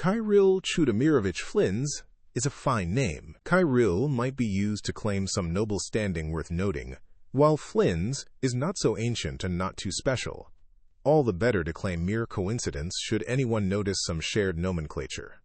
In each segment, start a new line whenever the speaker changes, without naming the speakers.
Kirill Chudamirovich Flins is a fine name. Kirill might be used to claim some noble standing worth noting, while Flins is not so ancient and not too special. All the better to claim mere coincidence should anyone notice some shared nomenclature.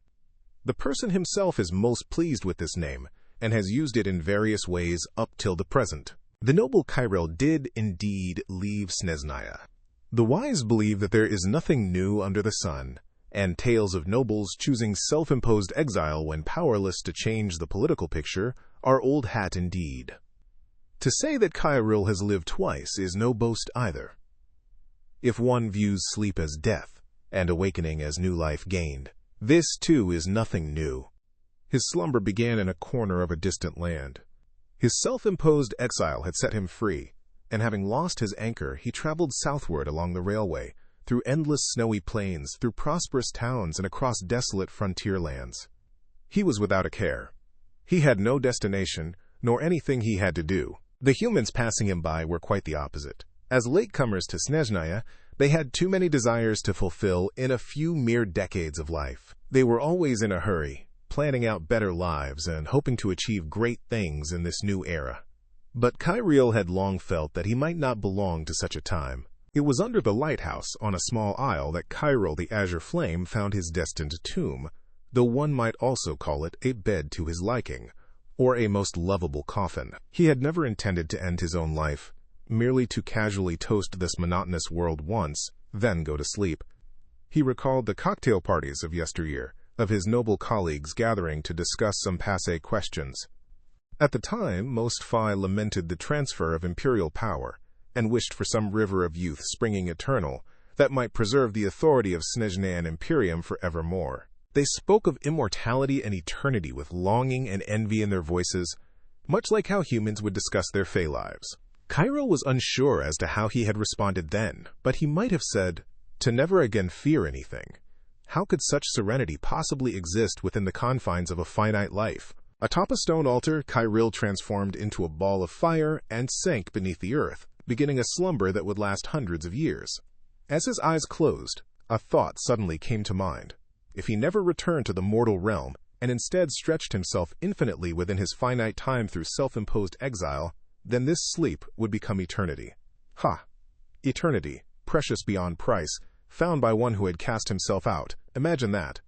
The person himself is most pleased with this name, and has used it in various ways up till the present. The noble Kirill did indeed leave Snezhnaya. The wise believe that there is nothing new under the sun, and tales of nobles choosing self-imposed exile when powerless to change the political picture are old hat indeed. To say that Kirill has lived twice is no boast either. If one views sleep as death, and awakening as new life gained, this too is nothing new. His slumber began in a corner of a distant land. His self-imposed exile had set him free, and having lost his anchor, he traveled southward along the railway, through endless snowy plains, through prosperous towns, and across desolate frontier lands. He was without a care. He had no destination, nor anything he had to do. The humans passing him by were quite the opposite. As latecomers to Snezhnaya, they had too many desires to fulfill in a few mere decades of life. They were always in a hurry, planning out better lives and hoping to achieve great things in this new era. But Kirill had long felt that he might not belong to such a time. It was under the lighthouse on a small isle that Kirill the Azure Flame found his destined tomb, though one might also call it a bed to his liking, or a most lovable coffin. He had never intended to end his own life, merely to casually toast this monotonous world once, then go to sleep. He recalled the cocktail parties of yesteryear, of his noble colleagues gathering to discuss some passé questions. At the time, most Phi lamented the transfer of imperial power, and wished for some river of youth springing eternal, that might preserve the authority of Snezhnayan Imperium for evermore. They spoke of immortality and eternity with longing and envy in their voices, much like how humans would discuss their fey lives. Kirill was unsure as to how he had responded then, but he might have said, to never again fear anything. How could such serenity possibly exist within the confines of a finite life? Atop a stone altar, Kirill transformed into a ball of fire and sank beneath the earth, beginning a slumber that would last hundreds of years. As his eyes closed, a thought suddenly came to mind. If he never returned to the mortal realm, and instead stretched himself infinitely within his finite time through self-imposed exile, then this sleep would become eternity. Ha! Eternity, precious beyond price, found by one who had cast himself out. Imagine that.